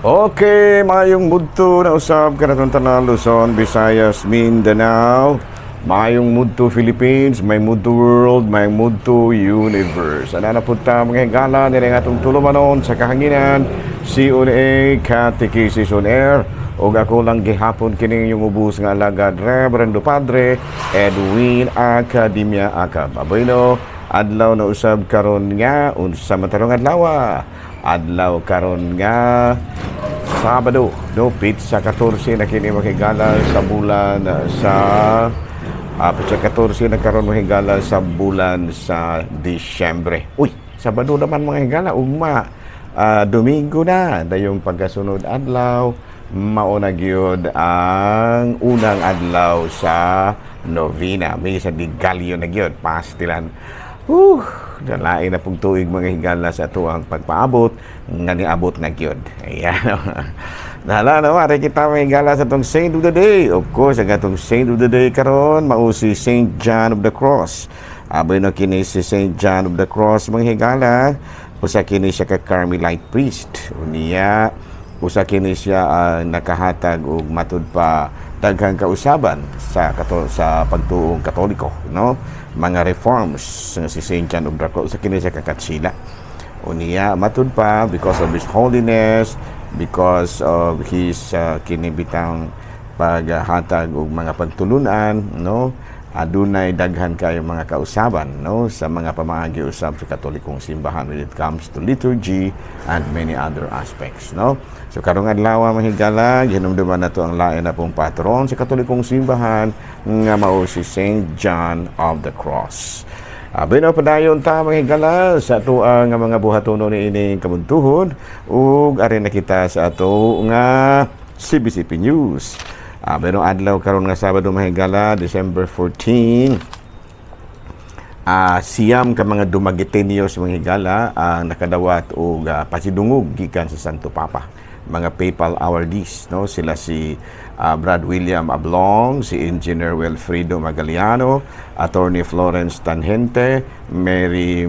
Okay, mayong mudto na usab kanatong tanan Luzon, Visayas, Mindanao. Mayong mudto Philippines, may mudto world, may mudto universe. Ana na punta mga higala nila nga atong tulumanon sa kahanginan, CONA Catechesis on Air. O ako lang gihapon kining yung ubus nga alagad Reverendo Padre Edwin Academia Acab. Aboyno, adlaw na usab karon nga unsa matarong adlaw karon nga Sabado, no, pizza 14 na kini mahigala sa bulan sa pizza 14 na karon mahigala sa bulan sa Disyembre. Uy, Sabado naman mga higala, ugma. Domingo na, dayong pagkasunod adlaw, mauna gyud ang unang adlaw sa novena. May sa digalyo na gyud, pastilan. Dalain na pong tuig mga higala sa ato ang pagpaabot nga niabot na gyud. Ayan. Nahala na mara kita mga higala sa itong Saint of the Day. Of course, ang atong Saint of the Day karon mao si Saint John of the Cross. Abay na kini si Saint John of the Cross mga higala. Usa kini siya ka Carmelite priest. Unya usa kini siya nakahatag og matud pa daghang kausaban sa pagtuong Katoliko, no? Mga reforms si Saint John of the Cross sa kini siya kakatsila. Unya matud pa because of his holiness, because of his kinibitang paghatag og mga pagtulunan, no? Adunay daghan kayo mga kausaban, no, sa mga pamaagi usab sa Katolikong simbahan when it comes to liturgy and many other aspects, no? So karong adlaw mahigala hinumduman nato ang lain na pong patron sa Katolikong simbahan nga mao si Saint John of the Cross. Bino padayon ta mahigala sa ato nga mga buhatonon ni ining kabuntuhon ug ari na kita sa ato nga CBCP News. Pero adlaw karon nga Sabado mahigala, December 14, siyam ka mga dumagitenios mga higala ang nakadawat og pasidungog gikan sa Santo Papa, mga papal awardees, no? Sila si Brad William Ablong, si Engineer Wilfredo Magaliano, Attorney Florence Tanhente, Mary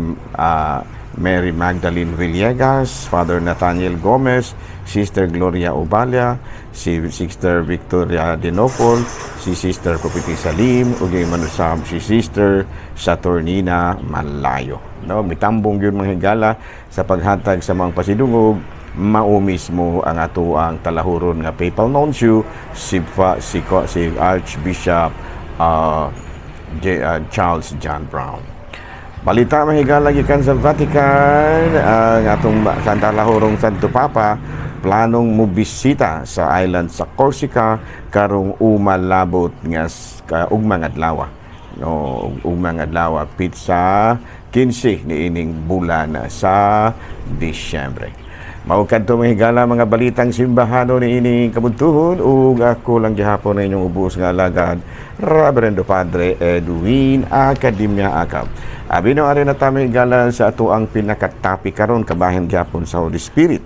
Magdalene Villegas, Father Nathaniel Gomez, Sister Gloria Obalia, si Sister Victoria Dinopol, si Sister Propeti Salim, ug manusab si Sister Saturnina Malayo. No, mitambong gyud mga higala sa paghatag sa mga pasidungog, mao mismo ang ato ang talahuron nga Papal Nuncio si Archbishop Charles John Brown. Balita mahigala gikan sa Vatican, ang atong talahurong Santo Papa planong mobisita sa island sa Corsica karong umalabot nga ugmang adlaw. No, ugmang adlaw pizza 15 niining bulan sa Disyembre. Mao kadto mahigala mga balitang simbahan ni ining kabuntuhon ug ako lang gihapon na inyong ubos nga alagad Reverendo Padre Edwin Academia Acab. Abino ari na ta mahigala sa ato ang pinakatapi karon kabahin gihapon sa Holy Spirit.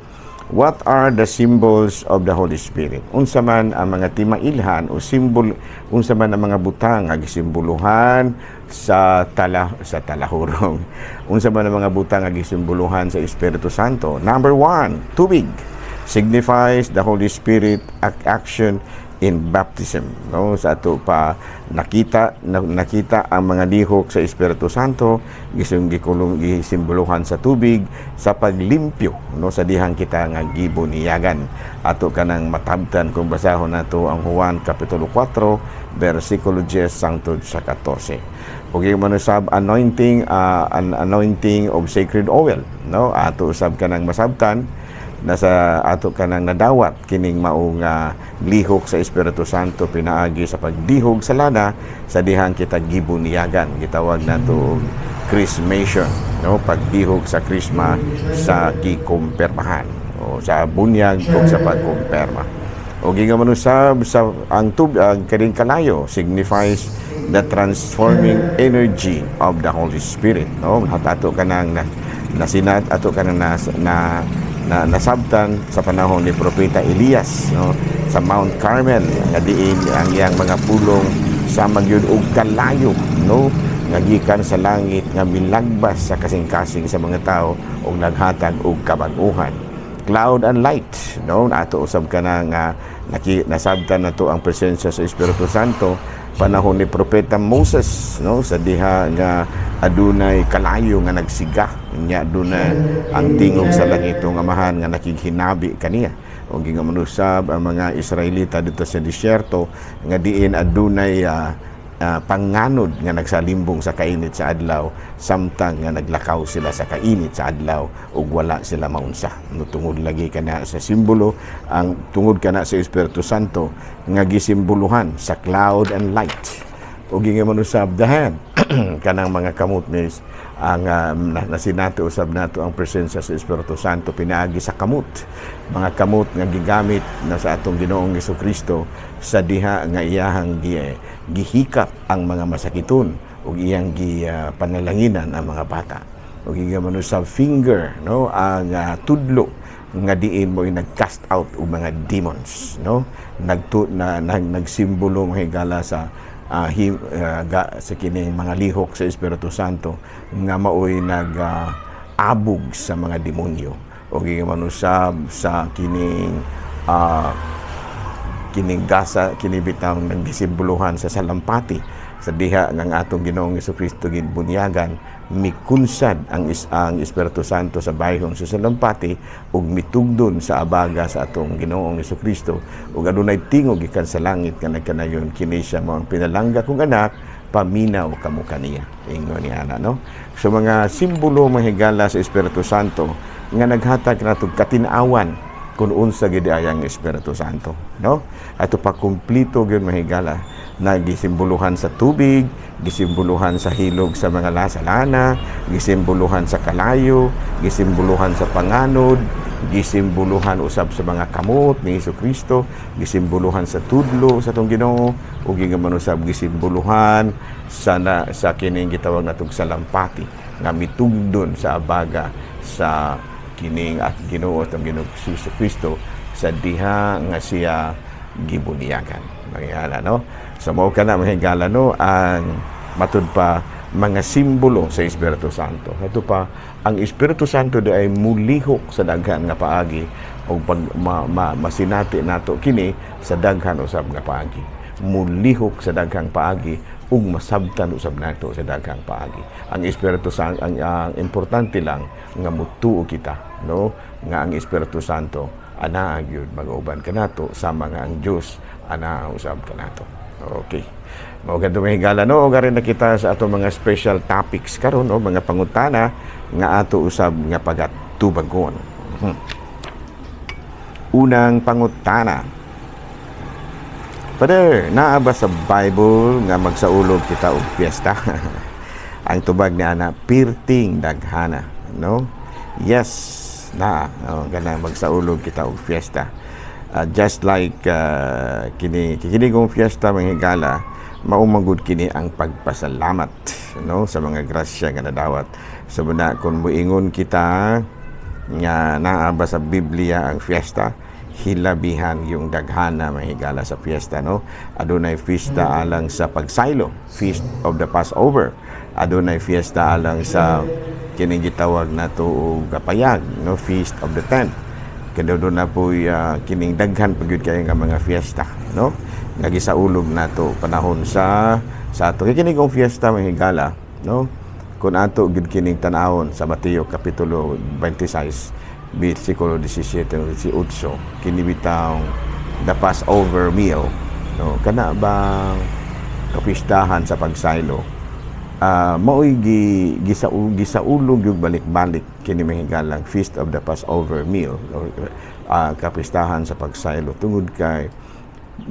What are the symbols of the Holy Spirit? Unsa man ang mga timailhan o simbol, unsa man ang mga butang nga gisimboluhan sa talahurong. Unsa man ang mga butang nga gisimboluhan sa Espiritu Santo? Number 1, tubig signifies the Holy Spirit action in baptism, no? Sa ato pa nakita ang mga lihok sa Espiritu Santo gisimboluhan sa tubig sa paglimpyo, no, sa dihang kita nga gibuniyagan. Ato kanang matabtan kung basahon nato ang Juan kapitulo 4 bersikulo 10 hangtod sa 14. Ug manusab anointing of sacred oil, no? Ato usab kanang masabtan nasa ato kanang nadawat kining mao nga lihok sa Espiritu Santo pinaagi sa pagdihog sa lana sa dihang kita gibuniyagan. Gitawag nato chrismation, no? Pagdihog sa krisma sa gikumpirmahan o sa bunyag o sa pagkumpirma. O gingamanusab sa ang kaning kalayo signifies the transforming energy of the Holy Spirit, no? Ato kanang nasinat ato kanang nasabtan sa panahon ni Propeta Elias, no, sa Mount Carmel nga diin ang iyang mga pulong sa magyud og kalayo, no, nga gikan sa langit nga milagbas sa kasing-kasing sa mga tao og naghatag og kabag-uhan. cloud and light, no? Ato usab ka na nga nasabtan na to ang presensya sa Espiritu Santo panahon ni Propeta Moses, no? Sa diha nga adunay kalayo nga nagsiga, nya adunay ang tingog sa langit nga amahan nga nakighinabi kaniya. O gingamanusab ang mga Israelita dito sa disyerto nga diin adunay panganod nga nagsalimbong sa kainit sa adlaw samtang nga naglakaw sila sa kainit sa adlaw ug wala sila maunsa. No, tungod lagi kana sa simbolo, ang tungod kana sa Espiritu Santo nga gisimboluhan sa cloud and light. Ug gingamanusab dahan kanang mga kamot nis ang nasinati usab nato ang presensya sa Espiritu Santo pinaagi sa kamot, mga kamot nga gigamit na sa atong Ginoong Jesucristo sa diha nga iyahang gihikap ang mga masakiton ug iyang panalanginan ang mga bata. Ug gigamano sa finger, no, ang tudlo nga diin mo nag-cast out og mga demons, no, nagsimbolo mahigala sa sa kining mga lihok sa Espiritu Santo nga maoy abog sa mga demonyo. O gimanusab sa kining gasa kinibitaw ng disimbuluhan sa salampati sa diha ng atong Ginoong Jesucristo ginbunyagan, mikunsad ang Espiritu Santo sa bayhong sa salampati ug mitugdon sa abaga sa atong Ginoong Jesucristo ug adunay tingog gikan sa langit nga nagkanayon kini siya mo ang pinalangga kong anak, paminaw kamo kaniya. Ingon ni ana, no? So mga simbolo mahigala sa Espiritu Santo nga naghatag natong katinawan kung unsa gid ayang Espiritu Santo, no? Ato pa kumplito gyud mahigala na gisimboluhan sa tubig, gisimboluhan sa hilog sa mga lasalana, gisimboluhan sa kalayo, gisimboluhan sa panganod, gisimboluhan usab sa mga kamot ni Jesucristo, gisimboluhan sa tudlo sa atong Ginoo ug gigamanusab gisimboluhan sa kining gitawag natong salampati nga mitugdon sa abaga sa kining at Ginoo at ang Ginoong Jesucristo sa diha nga siya gibunyagan. Mahigala, no? So mao kana mahigala, no, ang matud pa mga simbolo sa Espiritu Santo. Ito pa ang Espiritu Santo ay mulihok sa daghan nga paagi o pag masinati nato kini sa daghan usab nga paagi. Mulihok sa daghang paagi ug masabtan usab nato sa daghang paagi. Ang Espiritu Santo ang importante lang nga mutuo kita, no, nga ang Espiritu Santo ana gyud mag-uban kanato sama nga ang Dios ana usab kanato. Okay. Mao gadto mahigala, no, og na kita sa ato mga special topics karon, no, mga pangutana nga ato usab nga pagatubagon. Unang pangutana. Father, naa ba sa Bible nga magsaulog kita og fiesta? Ang tubag ni ana pirting daghana, no? Yes, na gana magsaulog kita og fiesta. Just like kini kong fiesta manghigala, maumagud kini ang pagpasalamat, no, sa mga grasya nga nadawat. So na kung muingon kita nga naa ba sa Biblia ang fiesta, hilabihan yung daghana mahigala sa fiesta, no? Adunay fiesta alang sa pagsaylo, Feast of the Passover. Adunay fiesta alang sa kining gitawag nato og kapayag, no, Feast of the Tent. Kaya doon na po kining daghan pagyud kay nga mga fiesta, no, nga gisaulog nato panahon sa ato kining fiesta mahigala, no, kun ato gid kining tan-awon sa Mateo kapitulo 26 bersikulo 17 ug 18 kini bitaw the Passover meal, no, kana bang kapistahan sa pagsaylo maoy gisaulog yung balik-balik kini mahigalang Feast of the Passover meal, or kapistahan sa pagsaylo tungod kay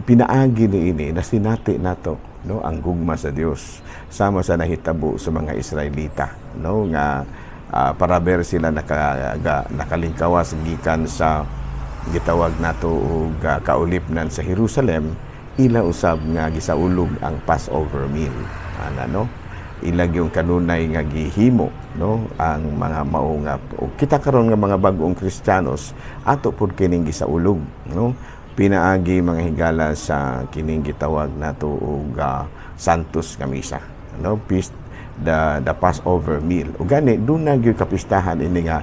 pinaagi ni ini na sinati nato, no, ang gugma sa Dios sama sa nahitabo sa mga Israelita, no, nga para ber sila nakalingkawas gikan sa gitawag nato og kaulipnan sa Jerusalem, ila usab nga gisaulog ang Passover meal, ana, no, ilag yung kanunay nga gihimo, no, ang mga mao nga kita karon nga mga bag-ong Kristiyanos ato pud kining gisaulog, no, pinaagi mga higala sa kining gitawag nato og Santos nga misa, no, feast the Passover meal. Ug gani dunay gyud kapistahan ini nga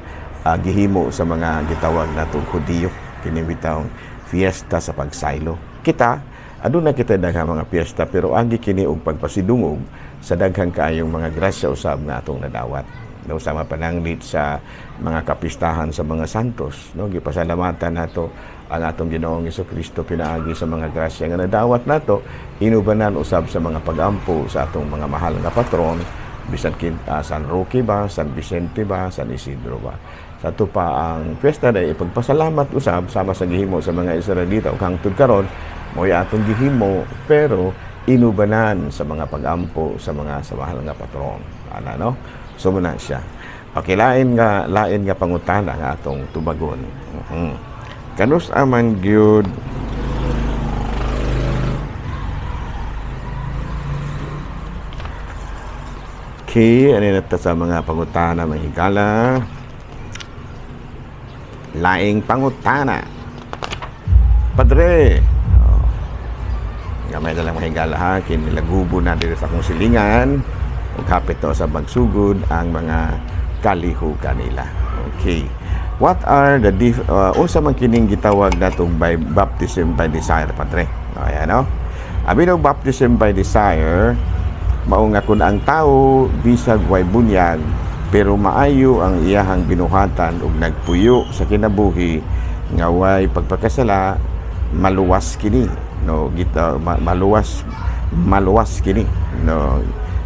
gihimo sa mga gitawag natong Hudiyo kini bitawng fiesta sa pagsaylo. Kita aduna kita daghang mga fiesta pero agi kini og pagpasidungog sa daghang kaayong mga grasya usab nga atong nadawat. No, sama pananglit sa mga kapistahan sa mga santos, no, gipasalamatan nato ang atong Ginoong Jesucristo pinaagi sa mga grasya nga nadawat nato, inubanan usab sa mga pagampo sa atong mga mahal nga patron, bisan San Roque ba, San Vicente ba, San Isidro ba. Sa ito pa ang fiesta day ipagpasalamat usab sama sa gihimo sa mga Israelita ug hangtod karon mo'y atong gihimo pero inubanan sa mga pagampo sa mga mahal nga patron. Ana no? So muna siya. Okay, lain nga pangutana nga atong tubagon. Kanus aman gyud ano na sa mga pangutana mahigala. Laing pangutana. Padre. Gamay na lang mahigala ha. Kinilagubo na dito sa akong silingan. Ug hapit to sa magsugod ang mga kalihukan nila. Okay. What are the unsa man kining gitawag natong by baptism by desire, Padre? Ayan, no? Abi no baptism by desire, mao nga kun ang tawo bisag way bunyag pero maayo ang iyahang binuhatan ug nagpuyo sa kinabuhi nga way pagpakasala, maluwas kini, no? Maluwas kini, no?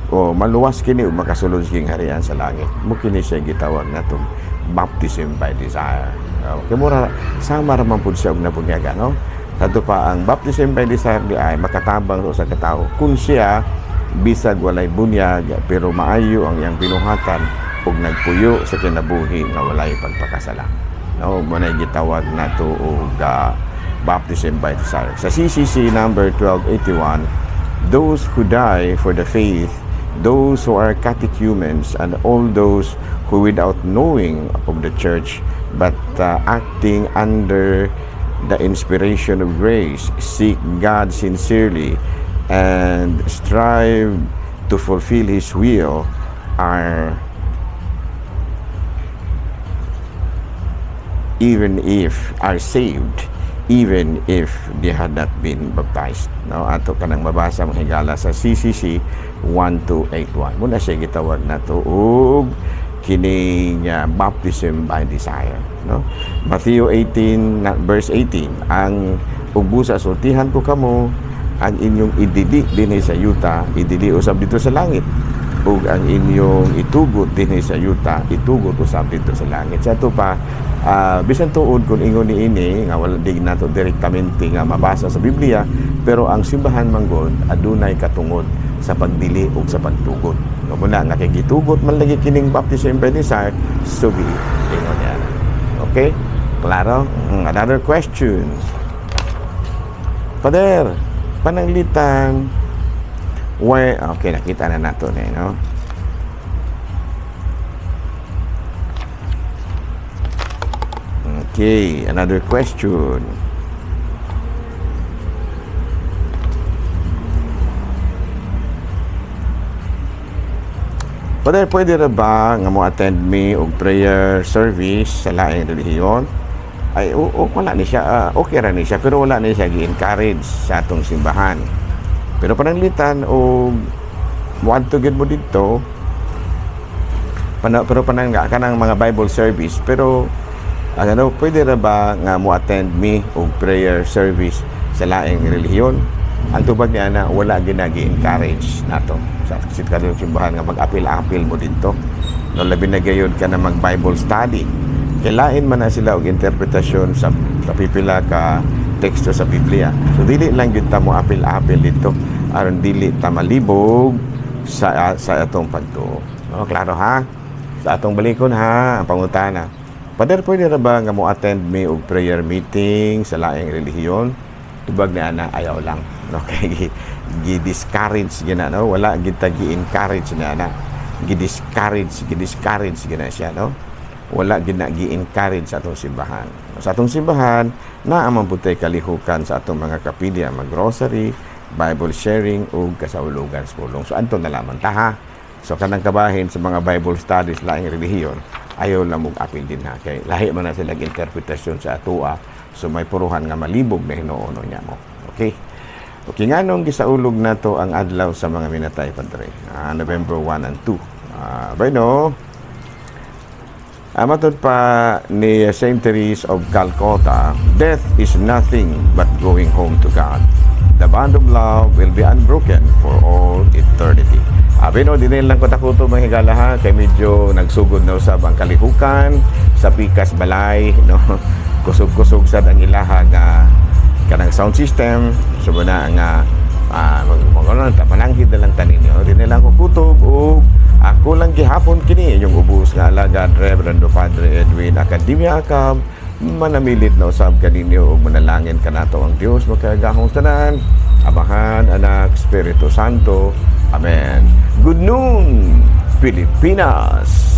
O maluwas kini ug makasulod king harian sa langit. Mo kini siya gitawag natong baptism by desire. Okay, mura sama ra man pud siya og nabunyaga, no? Kadto pa ang baptism by desire di ay makatabang sa katao kun siya bisag walay bunyag pero maayo ang iyang binuhatan ug nagpuyo sa kinabuhi nga walay pagpakasala. No, mo na gitawag nato og baptism by desire. Sa CCC number 1281, those who die for the faith, those who are catechumens, and all those who without knowing of the church but acting under the inspiration of grace seek God sincerely and strive to fulfill His will are saved even if they had not been baptized. No, ato kanang mabasa mga higala sa CCC 1281. Muna siya gitawag nato og kining baptism by desire, no? Matthew 18 verse 18, ang ubusa sultihan ko kamo ang inyong idili dinhi sa yuta, idili usab dito sa langit. Ug ang inyong itugot dinhi sa yuta, itugot usab dito sa langit. Sa ito pa bisan tuod kung ingon niini nga wala di nato direktamente nga mabasa sa Biblia, pero ang simbahan manggod adunay katungod sa pagdili ug sa pagtugot. No, muna nga kay gitugot man lagi kining baptism by desire, so be ingon niya. Okay? Klaro? Another question. Pader, pananglitan okay, nakita na nato na, no? Okay, another question. Padre, pwede ra ba nga mo attend me og prayer service sa laing relihiyon? Ay, wala ni siya, okay ra ni siya, pero wala ni siya gi-encourage sa atong simbahan. Pero pananglitan o muadto gid mo dito, pero panang kanang mga Bible service, pero ano, pwede ra ba nga mo attend me og prayer service sa laing relihiyon? Ang tubag niya na wala ginagi-encourage nato sa kadtong simbahan nga mag-apil-apil mo dito. No, labi na gayud ka na mag-Bible study. Kailain man na sila og interpretasyon sa pipila ka teksto sa Biblia. So dili lang gyud ta mo apil-apil dito aron dili ta malibog sa atong pagtuo. No, klaro ha? Sa atong balikon ha, ang pangutana. Padre, pwede ra ba nga mo attend me og prayer meeting sa laing relihiyon? Tubag na ana ayaw lang. No, kay gi-discourage gina, no? Wala gid ta gi-encourage na ana. Gi-discourage gina siya, no? Wala gid na gi-encourage sa atong simbahan. Sa atong simbahan, naamang putay kalihukan sa atong mga kapilya, mag-grocery, Bible sharing ug kasawulugan sa pulong. So anto na lamang ta ha. So kanang kabahin sa mga Bible studies laing relihiyon, ayaw lang mong apil din na kay lahi man na silang interpretasyon sa atua, so may puruhan nga malibog na hinuuno niya mo. Okay? Okay nga nung gisaulog na to ang adlaw sa mga minatay, Padre, November 1 and 2. Bueno, matod pa ni Saint Therese of Calcutta, death is nothing but going home to God. The bond of love will be unbroken for all eternity. Bino, din lang ko takuto mga higala ha, kay medyo nagsugod na usab ang kalihukan sa pikas balay, no? Kusog-kusog sad ang ilaha nga kanang sound system, subo na nga pananghid na lang tanin nyo. Din lang ko kutob o ako lang gihapon kini yung ubos nga alagad Reverendo Padre Edwin Academia Akab, manamilit na usab kaninyo ug manalangin kanato ang Dios makagahong tanan, Amahan, Anak, Espiritu Santo. Amen. Good noon, Pilipinas!